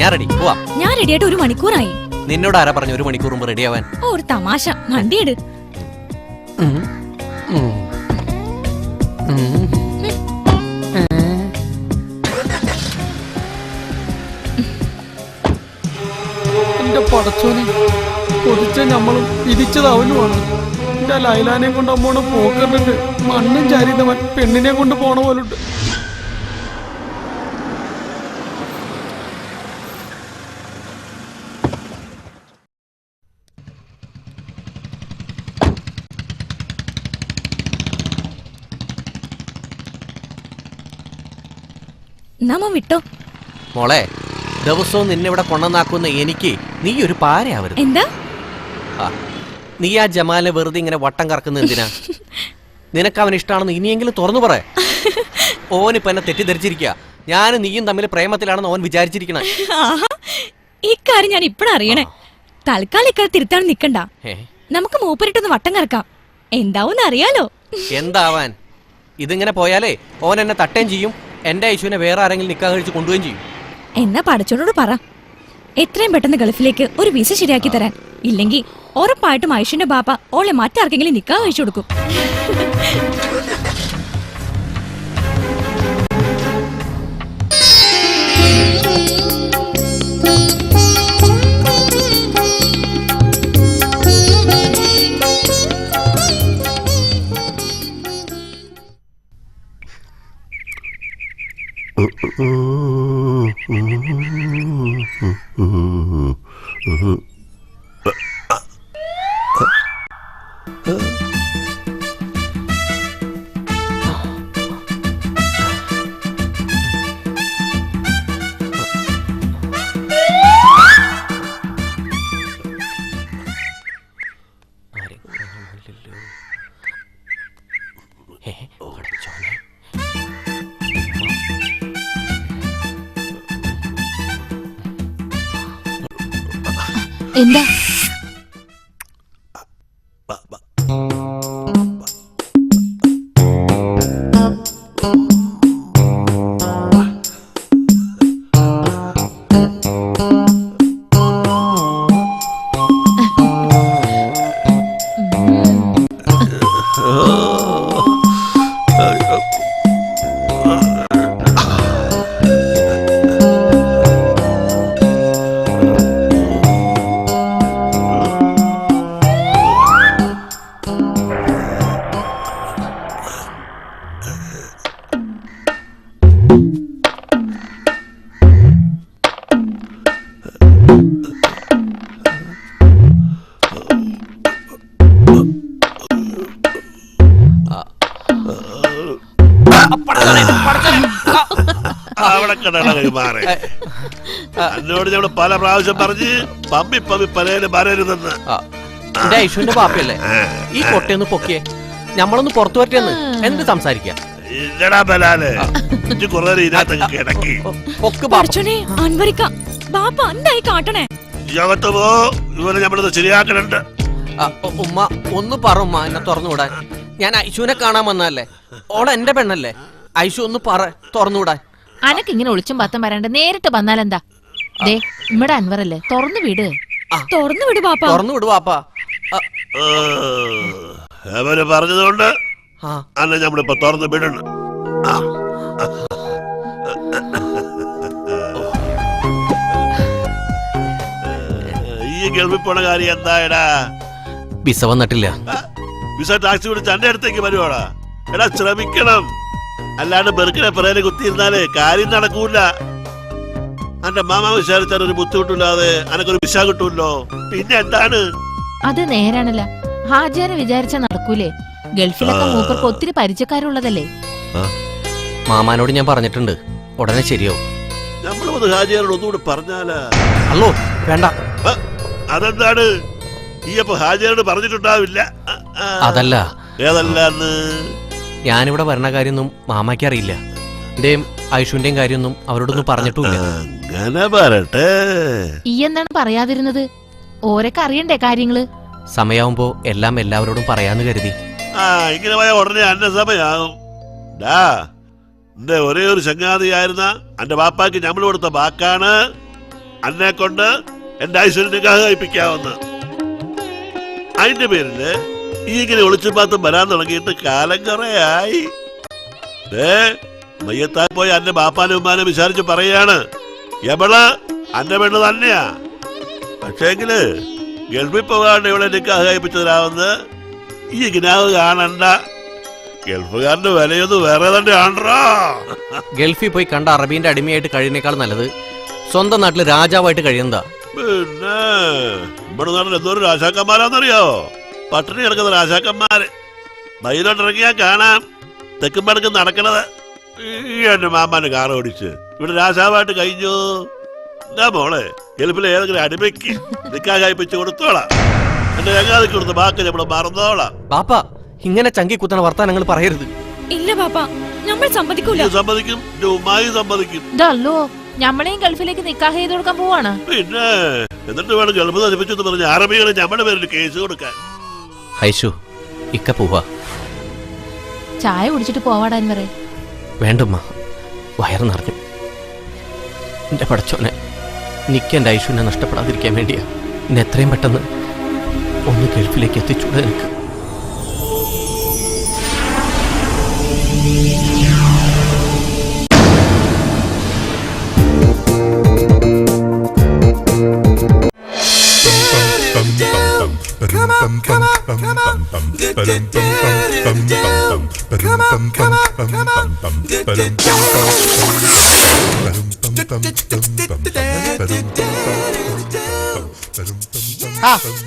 ഞാൻ റെഡി. പോവാം. ഞാൻ റെഡിയായിട്ട് 1 മണിക്കൂറായി. നിന്നോട് ആരാ പറഞ്ഞു 1 മണിക്കൂർ മുമ്പ് റെഡിയാവാൻ? ഓ, ഒരു തമാശ. വണ്ടിയെട്. എന്റെ പടച്ചോനെ, കൊതിച്ച നമ്മളും വിധിച്ചതവനുമാണ്. എന്റെ ലൈലാനെ കൊണ്ട് അമ്മോടെ പോക്കുന്നുണ്ട്. മണ്ണും ചാരിതവൻ പെണ്ണിനെ കൊണ്ട് പോണ പോലുണ്ട്. നമ്മ വിട്ടോ മോളെ. ദിവസവും നിന്നെ ഇവിടെ കൊണ്ടുവന്നാക്കുന്ന എനിക്ക് നീ ഒരു പാരയാവരുത്. എന്താ? നീ ആ ജമാലിനെ വെറുതെ ഇങ്ങനെ വട്ടം കറക്കുന്ന എന്തിനാ? നിനക്ക് അവൻ ഇഷ്ടമാണെന്ന് ഇനിയെങ്കിലും തുറന്നു പറ. ഓനിപ്പ എന്നെ തെറ്റിദ്ധരിച്ചിരിക്കുക. ഞാനും നീയും തമ്മിൽ പ്രേമത്തിലാണെന്ന് ഓൻ വിചാരിച്ചിരിക്കണേ. ഇക്കാര്യം ഞാൻ ഇപ്പഴാ അറിയണേ. തൽക്കാലം ഇക്കാര്യം തിരുത്താൻ നിക്കണ്ട. നമുക്ക് മൂപ്പരിട്ടൊന്ന് വട്ടം കറക്കാം. എന്താവൂന്ന് അറിയാലോ. എന്താവാൻ? ഇതിങ്ങനെ പോയാലേ ഓൻ എന്നെ തട്ടേം ചെയ്യും. എന്റെ ഐശുവിനെ വേറെ ആരെങ്കിലും നിക്കാ കഴിച്ച് കൊണ്ടുപോവുകയും ചെയ്യും. എന്നാ പടച്ചോനോട് പറ, എത്രയും പെട്ടെന്ന് ഗൾഫിലേക്ക് ഒരു വിസ ശരിയാക്കി തരാൻ. ഇല്ലെങ്കിൽ ഉറപ്പായിട്ടും ഐശുവിന്റെ ബാപ്പ ഓളെ മറ്റാർക്കെങ്കിലും നിക്കാ കഴിച്ചു കൊടുക്കും. എന്താ? എന്നോട് ഞങ്ങള് പല പ്രാവശ്യം പറഞ്ഞ് പമ്മി പമ്മി പലരും പറയരുതെന്ന്. എന്റെ ഐശുവിന്റെ പാപ്പയല്ലേ? ഈ കൊട്ടയൊന്ന് പൊക്കിയേ, ഞമ്മളൊന്ന് പുറത്തു പറ്റിയെന്ന് എന്ത് സംസാരിക്കാം? ശരിയാക്കണുണ്ട്. ഉമ്മ ഒന്ന് പറ ഉമ്മ, എന്നെ തുറന്നുവിടാൻ. ഞാൻ ഐശുവിനെ കാണാൻ വന്നതല്ലേ. ഓളെ എന്റെ പെണ്ണല്ലേ. ഐശു ഒന്ന് പറ, തുറന്നുവിടാൻ. അനക്കിങ്ങനെ ഒളിച്ചും പത്തും വരാണ്ട് നേരിട്ട് വന്നാലെന്താ? ദേ ഇവിടെ അൻവറല്ലേ, തുറന്നു വിട്. തുറന്നു വിട് പാപ്പ. തുറന്നു വിട് പാപ്പ. അവര് പറഞ്ഞതുകൊണ്ട് അല്ല നമ്മളിപ്പോ തുറന്നു വിടണം. ഈ ഗൾഫിൽ പോണ കാര്യം എന്തായടാ? വിസ വന്നിട്ടില്ല. വിസ ടാക്സി വിളിച്ച് എന്റെ അടുത്തേക്ക് വരുവാടാ. എടാ ശ്രമിക്കണം, അല്ലാണ്ട് ബെറുക്കിനെ പറയാനെ കുത്തിയിരുന്നാലേ കാര്യം നടക്കൂല. എന്റെ മാമ വിചാരിച്ചാൽ ഒരു ബുദ്ധിമുട്ടില്ലാതെ അനക്കൊരു വിസ കിട്ടൂല്ലോ. പിന്നെ എന്താണ്? അത് നേരാണല്ല. ഹാജിയാരെ വിചാരിച്ചാ നടക്കൂലേ? ഗൾഫിലൊക്കെ മൂപ്പർക്ക് ഒത്തിരി പരിചയക്കാരുള്ളതല്ലേ. മാമാനോട് ഞാൻ പറഞ്ഞിട്ടുണ്ട്, ഉടനെ ശരിയാവും. നമ്മള് ഹാജിയാരോട് ഒന്നുകൂടി പറഞ്ഞാലാ? അല്ലോ വേണ്ട. അതെന്താണ്? ഈ അപ്പൊ ഹാജിയാരോട് പറഞ്ഞിട്ടുണ്ടാവില്ല. അതല്ല. ഏതല്ലാന്ന്? ഞാനിവിടെ വരണ കാര്യമൊന്നും മാമാക്ക് അറിയില്ല. എന്റെയും ഐഷുവിന്റെയും കാര്യമൊന്നും അവരോടൊന്നും പറഞ്ഞിട്ടില്ല. അങ്ങനെ പറട്ടെ. ഈ എന്താണ് പറയാതിരുന്നത്? ഓരൊക്കെ അറിയണ്ടേ കാര്യങ്ങള്? സമയാവുമ്പോ എല്ലാം എല്ലാവരോടും പറയാന്ന് കരുതി. ഇങ്ങനെ പോയ ഉടനെ അന്ന സമയാവും. എന്റെ ഒരേ ഒരു ചങ്ങാതിയായിരുന്ന എന്റെ ബാപ്പാക്ക് ഞമ്മൾ കൊടുത്ത വാക്കാണ് അന്നെ കൊണ്ട് എന്റെ ഐശ്വര്യ നിക്കാഹ് കഴിപ്പിക്കാവുന്ന. അതിന്റെ പേരില് ഈ ഇങ്ങനെ ഒളിച്ചും പാത്തും വരാൻ തുടങ്ങിയിട്ട് കാലം കുറയായി. മയ്യത്തായി പോയി അന്റെ ബാപ്പാനും ഉമ്മാനും വിചാരിച്ച് പറയാണ്, എവള് അന്റെ പെണ്ണ് തന്നെയാ. പക്ഷേങ്കില് ഗൾഫിൽ പോകാണ്ട് ഇവിടെ നിക്കാഹ് കഴിപ്പിച്ചതിനാവുന്ന ഈ ഗിനാവ് കാണണ്ട. ഗൾഫുകാരന്റെ വിലയൊന്നും വേറെ തന്നെ ആണോ? ഗൾഫിൽ പോയി കണ്ട അറബീന്റെ അടിമയായിട്ട് കഴിയുന്നേക്കാൾ നല്ലത് സ്വന്തം നാട്ടില് രാജാവായിട്ട് കഴിയുന്നതാ. പിന്നെ ഇവിടെ നാട്ടിൽ എന്തോരം രാജാക്കന്മാരാന്നറിയോ? പട്ടിണി കിടക്കുന്ന രാജാക്കന്മാര്. ബൈലോട്ടിറങ്ങിയാൽ കാണാം തെക്കും പടക്കും നടക്കണത്. ഈ എന്റെ മാമാന്റെ കാർ ഓടിച്ച് ഇവിടെ രാജാവായിട്ട് കഴിഞ്ഞു. എന്താ മോളെ, ഗൾഫിലെ ഏതെങ്കിലും അടിമയ്ക്ക് നിക്കാഹ് കഴിപ്പിച്ച് കൊടുത്തോളാം. എന്റെ ചങ്ങാതിക്ക് കൊടുത്ത് ബാക്കി നമ്മള് മറന്നോളാം. ബാപ്പ ഇങ്ങനെ ചങ്കി കുത്തണ വർത്താനങ്ങൾ പറയരുത്. ഇല്ല പാപ്പ, നമ്മൾ സമ്മതിക്കൂല. സമ്മതിക്കും, എന്റെ ഉമ്മായി സമ്മതിക്കും. ഇതല്ലോ ഞമ്മളെയും ഗൾഫിലേക്ക് നിക്കാഹ് ചെയ്ത് കൊടുക്കാൻ പോവാണ്. പിന്നെ എന്നിട്ട് വേണം ഗൾഫ് നശിപ്പിച്ചെന്ന് പറഞ്ഞ് അറബികളെ നമ്മുടെ പേരിൽ കേസ് കൊടുക്കാൻ. ഐശു ഇക്ക പോവാ. ചായ കുടിച്ചിട്ട് പോവാടാൻ പറ. വേണ്ടുമ്മ, വയറ് നിറഞ്ഞു. എന്റെ പടച്ചോനെ, നിക്ക് എന്റെ ഐശുവിനെ നഷ്ടപ്പെടാതിരിക്കാൻ വേണ്ടിയാ ഇന്ന് എത്രയും പെട്ടെന്ന് ഒന്ന് ഗൾഫിലേക്ക് എത്തിച്ചൂടെ എനിക്ക്.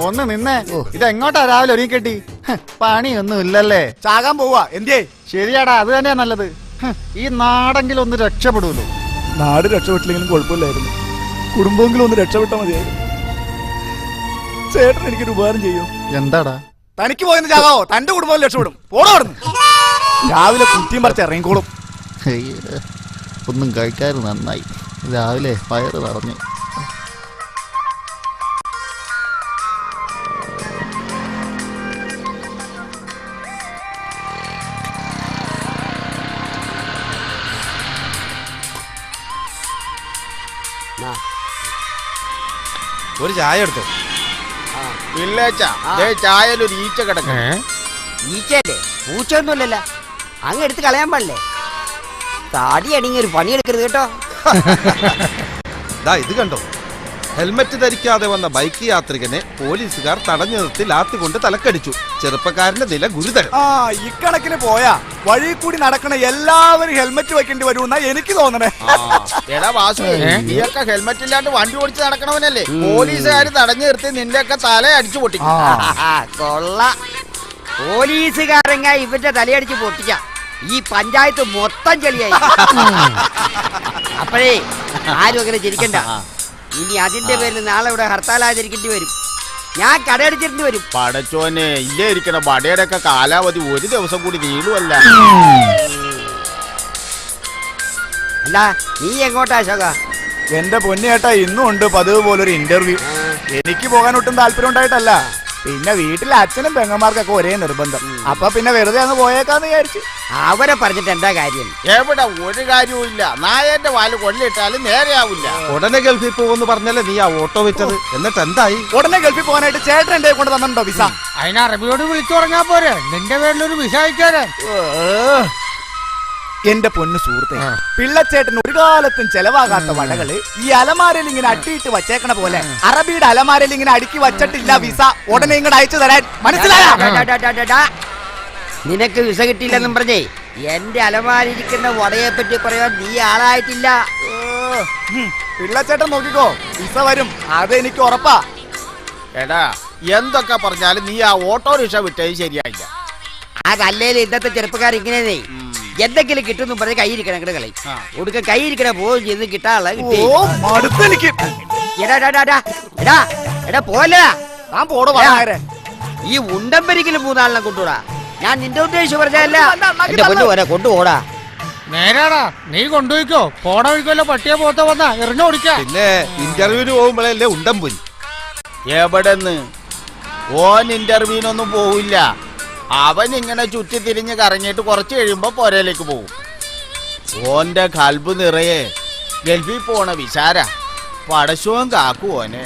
ഒന്ന് നിന്നേ. ഇതെങ്ങോട്ടാ രാവിലെ ഒരുങ്ങി കെട്ടി? പണിയൊന്നും ഇല്ലല്ലേ? ചാകാൻ പോവാ. എന്തേ? ശരിയാടാ, അത് തന്നെയാ നല്ലത്. ഈ നാടെങ്കിലും ഒന്ന് രക്ഷപ്പെടൂല്ലോ. നാട് രക്ഷപ്പെട്ടില്ലെങ്കിലും കുഴപ്പമില്ലായിരുന്നു. കുടുംബമെങ്കിലും ഒന്ന് രക്ഷപ്പെട്ടാൽ മതിയായിരുന്നു. ചേട്ടൻ എനിക്കൊരു ഉപകാരം ചെയ്യും. എന്താടാ? തനിക്ക് പോയെന്ന് ചാകാവോ? തന്റെ കുടുംബം രക്ഷപ്പെടും. പോണോടുന്നു. രാവിലെ കുറ്റിയും പറിച്ച് ഇറങ്ങിക്കോളും. ഒന്നും കഴിക്കാറ് നന്നായി. രാവിലെ വയറ് നിറഞ്ഞു. ഒരു ചായ എടുത്തോ. ചായയിലൊരു ഈച്ച കിടക്കും. ഈച്ചയല്ലേ, പൂച്ചയൊന്നുമില്ലല്ല. അങ്ങ് എടുത്ത് കളയാൻ പാടില്ലേ? താടി അടിങ്ങി ഒരു പണിയെടുക്കരുത് കേട്ടോ. ഇത് കണ്ടോ, ഹെൽമറ്റ് ധരിക്കാതെ വന്ന ബൈക്ക് യാത്രികനെ പോലീസുകാർ തടഞ്ഞു നിർത്തി ലാത്തികൊണ്ട് തലക്കടിച്ചു. ചെറുപ്പക്കാരന്റെ നില ഗുരുതരം. ഇക്കണക്കിന് പോയാ വഴി കൂടി നടക്കണ എല്ലാവരും ഹെൽമെറ്റ് വെക്കേണ്ടി വരുമെന്നാ എനിക്ക് തോന്നണേ. എടാ വാസു, നീയൊക്കെ ഹെൽമെറ്റ് ഇല്ലാണ്ട് വണ്ടി ഓടിച്ച് നടക്കണവനല്ലേ? പോലീസുകാർ തടഞ്ഞു നിർത്തി നിന്റെയൊക്കെ തല അടിച്ചു പൊട്ടി. കൊള്ള പോലീസുകാരങ്ങ ഇവന്റെ തലയടിച്ച് പൊട്ടിക്ക. ഈ പഞ്ചായത്ത് മൊത്തം ചെളിയായി. അപ്പോഴേ ആരും അങ്ങനെ ചിരിക്കണ്ട. ഇനി അതിന്റെ പേരിൽ നാളെ ഇവിടെ ഹർത്താൽ ആചരിക്കേണ്ടി വരും. ഞാൻ കടയടിച്ചിട്ട് വരും. പടച്ചോനെ, ഇല്ലേ ഇരിക്കണ ബടയുടെ ഒക്കെ കാലാവധി ഒരു ദിവസം കൂടി നീളുവല്ല. അല്ല, നീ എങ്ങോട്ടാ അശോക? എന്റെ പൊന്നേട്ടാ, ഇന്നും ഉണ്ട് പതിവ് പോലൊരു ഇന്റർവ്യൂ. എനിക്ക് പോകാൻ ഒട്ടും താല്പര്യം ഉണ്ടായിട്ടല്ല. പിന്നെ വീട്ടിലെ അച്ഛനും പെങ്ങന്മാർക്കൊക്കെ ഒരേ നിർബന്ധം. അപ്പൊ പിന്നെ വെറുതെ അങ്ങ് പോയേക്കാന്ന് വിചാരിച്ചു. അവരെ പറഞ്ഞിട്ട് എന്താ കാര്യം? എവിടെ ഒരു കാര്യവും ഇല്ല. നായന്റെ വാല് കൊള്ളിട്ടാലും നേരെയാവില്ല. ഉടനെ ഗൾഫിൽ പോകുമെന്ന് പറഞ്ഞല്ലേ നീ ആ ഓട്ടോ വെച്ചത്? എന്നിട്ട് എന്തായി? ഉടനെ ഗൾഫിൽ പോകാനായിട്ട് ചേട്ടൻ എന്റെ കൊണ്ട് തന്നിട്ടുണ്ടോ വിസ? അതിന് അറബിയോട് വിളിച്ചു പറഞ്ഞാ പോരെ നിന്റെ പേരിലൊരു വിസ അയക്കാരൻ. എന്റെ പൊന്നു സുഹൃത്തെ, പിള്ളച്ചേട്ടൻ ഒരു കാലത്തും ചെലവാകാത്ത വടകള് ഈ അലമാരയിൽ ഇങ്ങനെ അട്ടിയിട്ട് വച്ചേക്കണ പോലെ അറബിയുടെ അലമാരയിൽ ഇങ്ങനെ അടുക്കി വച്ചിട്ടില്ല വിസ. ഉടനെ ഇങ്ങോട്ട് അയച്ചു തരാൻ. മനസ്സിലായോ? നിനക്ക് വിസ കിട്ടിയില്ലെന്നും പറഞ്ഞേ എന്റെ അലമാരിയിരിക്കുന്ന വടയെ പറ്റി പറയാൻ നീ ആളായിട്ടില്ല. പിള്ളച്ചേട്ടൻ നോക്കിക്കോ, വിസ വരും, അത് എനിക്ക് ഉറപ്പാ. എടാ, എന്തൊക്കെ പറഞ്ഞാലും നീ ആ ഓട്ടോറിക്ഷ വിട്ടത് ശരിയായില്ല. അതല്ലേലും ഇന്നത്തെ ചെറുപ്പക്കാർ ഇങ്ങനെ എന്തെങ്കിലും കിട്ടുന്നു പറഞ്ഞ് കൈയിരിക്കണം കളി ഒടുക്ക കൈയിരിക്കണ പോവും ചെയ്ത് കിട്ടാനുള്ള ഈ ഉണ്ടമ്പരിക്കലും മൂന്നാളിനെ കൊണ്ടുപോടാ. ഞാൻ നിന്റെ ഉദ്ദേശിച്ച് പറഞ്ഞല്ല, എന്റെ പൊന്നു പോലെ കൊണ്ടുപോടാ. നേരാടാ, നീ കൊണ്ടുപോയിക്കോ. പോട ഒഴിക്കല്ലോ, പട്ടിയെ പോത്ത വന്നാ എറിഞ്ഞോടിക്കാ. പിന്നെ ഇന്റർവ്യൂവിന് പോകുമ്പോഴല്ലേ ഉണ്ടംപുരി. എവിടെന്ന് ഓൻ ഇന്റർവ്യൂവിനൊന്നും പോവില്ല. അവൻ ഇങ്ങനെ ചുറ്റി തിരിഞ്ഞ് കറങ്ങിയിട്ട് കുറച്ച് കഴിയുമ്പോ പുരയിലേക്ക് പോകും. ഓന്റെ കൽബ് നിറയെ ഗൾഫിൽ പോണ വിചാര. പടശോൻ കാക്കുവോനെ